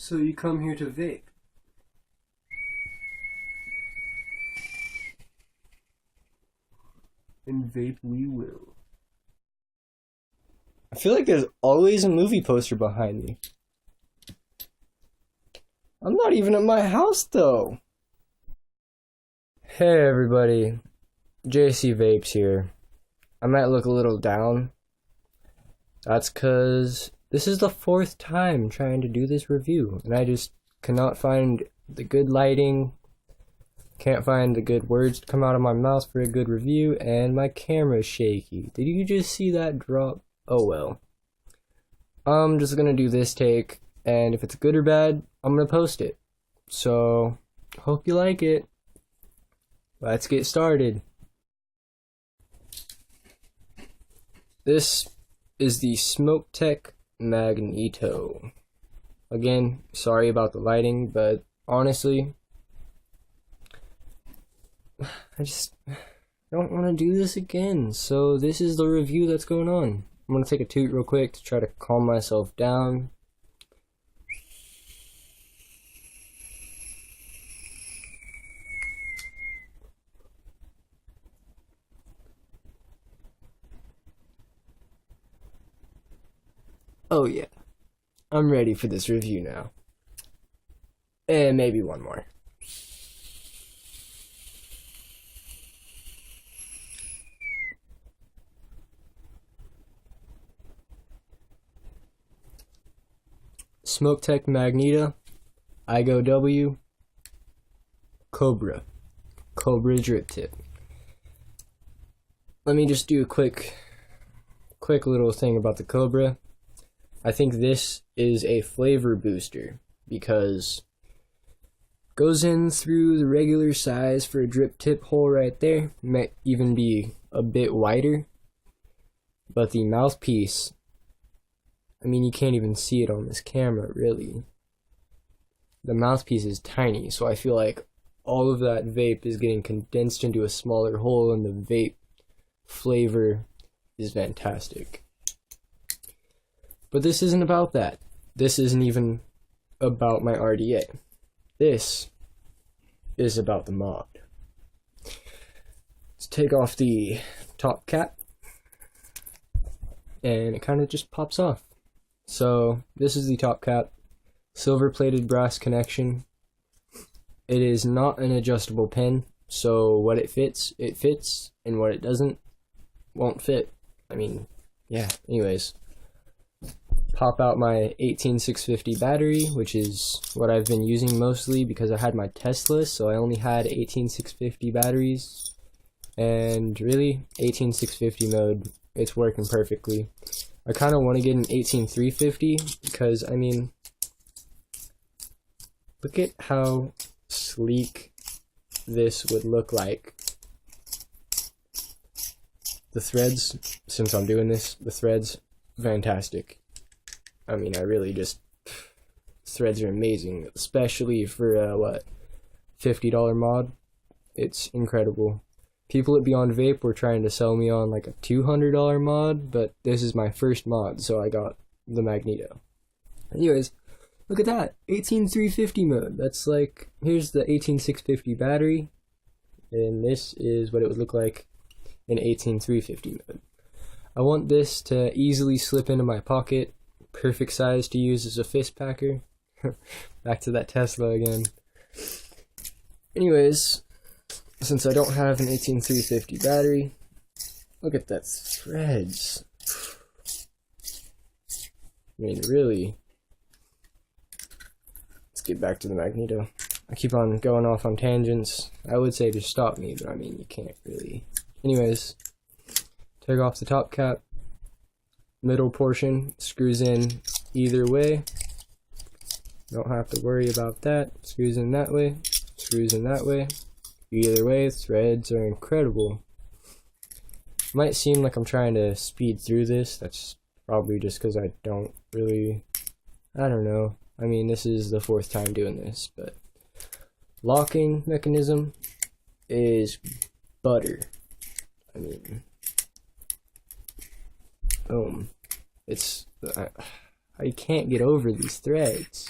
So you come here to vape. And vape we will. I feel like there's always a movie poster behind me. I'm not even at my house though. Hey everybody, JC Vapes here. I might look a little down. That's cause this is the 4th time trying to do this review, and I just cannot find the good lighting, can't find the good words to come out of my mouth for a good review, and my camera's shaky. Did you just see that drop? Oh well. I'm just gonna do this take, and if it's good or bad, I'm gonna post it. So, hope you like it. Let's get started. This is the SmokeTech Magneto. Again, sorry about the lighting, but honestly, I just don't want to do this again. So this is the review that's going on. I'm going to take a toot real quick to try to calm myself down. Oh yeah, I'm ready for this review now. And maybe one more. SmokeTech Magneto, IGO W, Cobra drip tip. Let me just do a quick little thing about the Cobra. I think this is a flavor booster because it goes in through the regular size for a drip tip hole right there. Might even be a bit wider, but the mouthpiece, I mean, you can't even see it on this camera, really. The mouthpiece is tiny, so I feel like all of that vape is getting condensed into a smaller hole, and the vape flavor is fantastic. But this isn't about that. This isn't even about my RDA. This is about the mod. Let's take off the top cap, and it kind of just pops off. So this is the top cap, silver plated brass connection. It is not an adjustable pen, so what it fits, and what it doesn't, won't fit. I mean, yeah, anyways. Pop out my 18650 battery, which is what I've been using mostly because I had my Tesla, so I only had 18650 batteries. And really, 18650 mode, it's working perfectly. I kind of want to get an 18350 because, I mean, look at how sleek this would look like. The threads, since I'm doing this, the threads, fantastic. I mean, I really just, threads are amazing, especially for what, $50 mod. It's incredible. People at Beyond Vape were trying to sell me on like a $200 mod, but this is my first mod, so I got the Magneto. Anyways, look at that, 18350 mode. That's like, here's the 18650 battery, and this is what it would look like in 18350 mode. I want this to easily slip into my pocket. Perfect size to use as a fist packer. Back to that Tesla again. Anyways, since I don't have an 18350 battery, look at that threads. I mean, really. Let's get back to the Magneto. I keep on going off on tangents. I would say just stop me, but I mean, you can't really. Anyways, take off the top cap. Middle portion screws in either way. Don't have to worry about that. Screws in that way, screws in that way. Either way, threads are incredible. Might seem like I'm trying to speed through this. That's probably just because I don't really, I don't know. I mean, this is the 4th time doing this, but locking mechanism is butter. I mean, boom. It's, I can't get over these threads.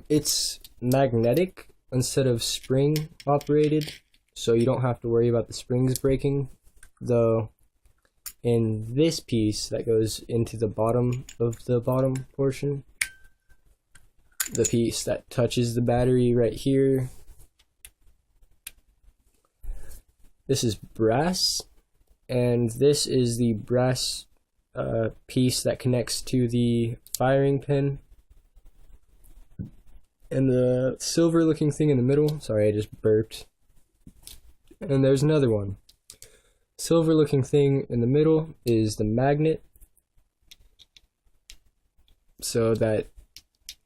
It's magnetic instead of spring operated, so you don't have to worry about the springs breaking. Though in this piece that goes into the bottom of the bottom portion, the piece that touches the battery right here, this is brass, and this is the brass piece that connects to the firing pin. And the silver looking thing in the middle, sorry I just burped, and there's another one. Silver looking thing in the middle is the magnet, so that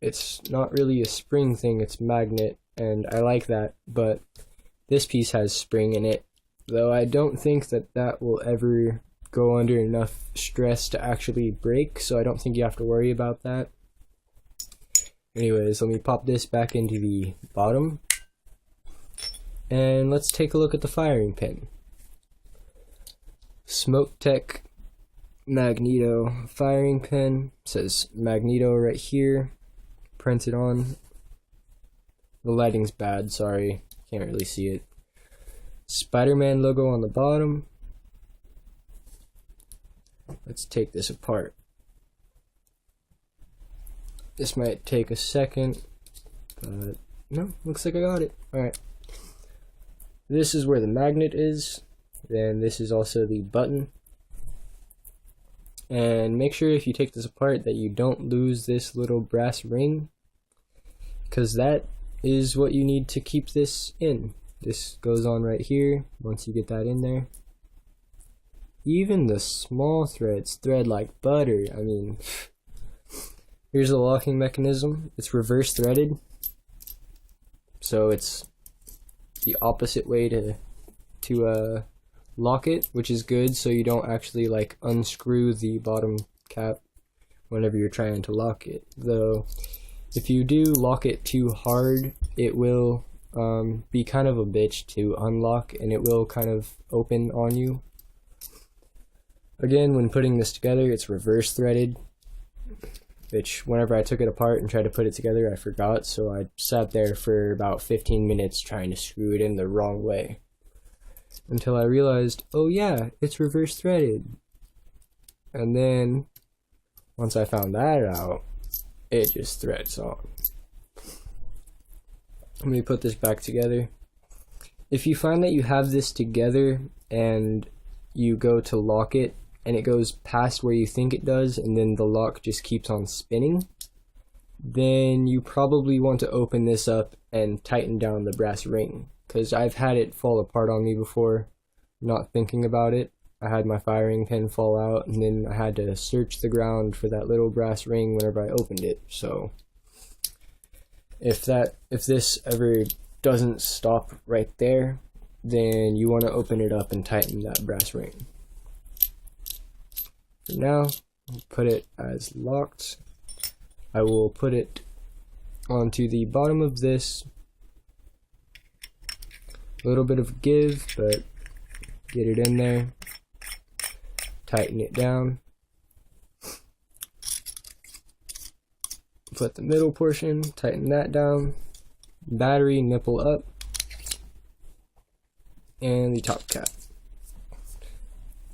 it's not really a spring thing, it's magnet, and I like that. But this piece has spring in it, though I don't think that that will ever go under enough stress to actually break, so I don't think you have to worry about that. Anyways, let me pop this back into the bottom, and let's take a look at the firing pin. Smoke Tech Magneto firing pin, says Magneto right here, printed on. The lighting's bad, sorry, can't really see it. Spider-Man logo on the bottom. Let's take this apart. This might take a second, but no, looks like I got it. Alright. This is where the magnet is. Then this is also the button. And make sure if you take this apart that you don't lose this little brass ring, because that is what you need to keep this in. This goes on right here once you get that in there. Even the small threads thread like butter. I mean, here's the locking mechanism. It's reverse threaded, so it's the opposite way to lock it, which is good, so you don't actually like unscrew the bottom cap whenever you're trying to lock it. Though if you do lock it too hard, it will be kind of a bitch to unlock, and it will kind of open on you. Again, when putting this together, it's reverse threaded, which whenever I took it apart and tried to put it together, I forgot, so I sat there for about 15 minutes trying to screw it in the wrong way, until I realized, oh yeah, it's reverse threaded. And then once I found that out, it just threads on. Let me put this back together. If you find that you have this together and you go to lock it and it goes past where you think it does, and then the lock just keeps on spinning, then you probably want to open this up and tighten down the brass ring, because I've had it fall apart on me before, not thinking about it. I had my firing pin fall out, and then I had to search the ground for that little brass ring whenever I opened it. So if this ever doesn't stop right there, then you want to open it up and tighten that brass ring. For now, I'll put it as locked. I will put it onto the bottom of this. A little bit of give, but get it in there. Tighten it down. Put the middle portion, tighten that down. Battery nipple up. And the top cap.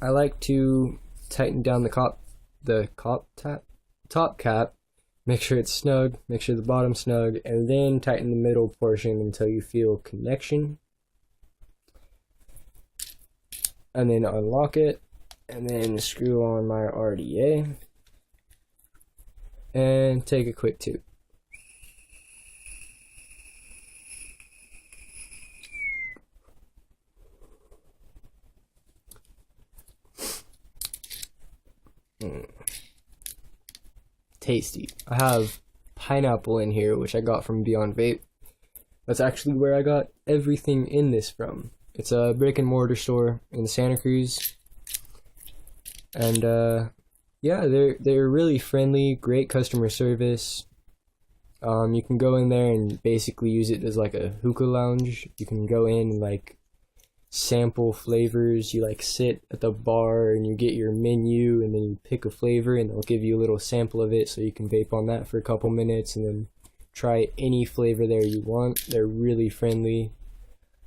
I like to tighten down the top cap, make sure it's snug, make sure the bottom's snug, and then tighten the middle portion until you feel connection. And then unlock it, and then screw on my RDA, and take a quick tube. Tasty. I have pineapple in here, which I got from Beyond Vape. That's actually where I got everything in this from. It's a brick and mortar store in Santa Cruz, and yeah, they're really friendly, great customer service. You can go in there and basically use it as like a hookah lounge. You can go in and like sample flavors. You like sit at the bar and you get your menu, and then you pick a flavor and they'll give you a little sample of it so you can vape on that for a couple minutes and then try any flavor there you want. They're really friendly.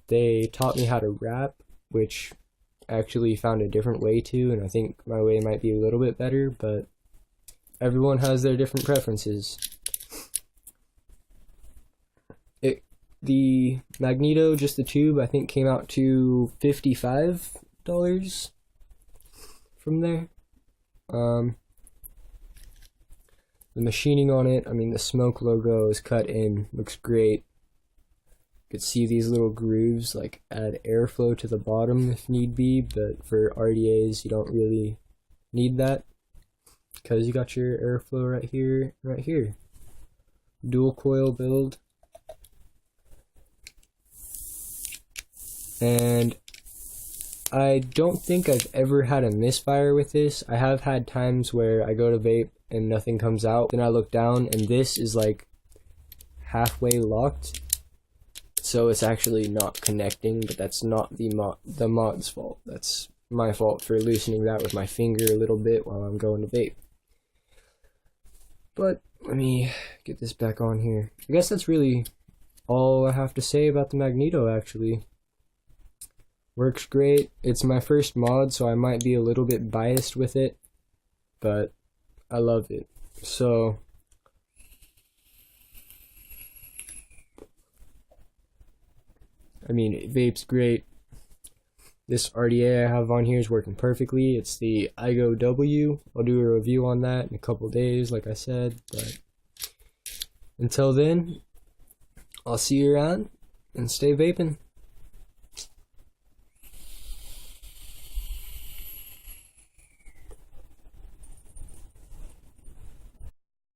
They taught me how to wrap, which I actually found a different way to, and I think my way might be a little bit better, but everyone has their different preferences. The Magneto, just the tube, I think came out to $55 from there. The machining on it, I mean, the smoke logo is cut in, looks great. You could see these little grooves, like add airflow to the bottom if need be, but for RDAs you don't really need that because you got your airflow right here, right here. Dual coil build. And I don't think I've ever had a misfire with this. I have had times where I go to vape and nothing comes out. Then I look down and this is like halfway locked. So it's actually not connecting, but that's not the mod's fault. That's my fault for loosening that with my finger a little bit while I'm going to vape. But let me get this back on here. I guess that's really all I have to say about the Magneto, actually. Works great. It's my first mod, so I might be a little bit biased with it, but I love it. So I mean, vape's great. This RDA I have on here is working perfectly. It's the IGO W. I'll do a review on that in a couple days, like I said, but until then, I'll see you around and stay vaping.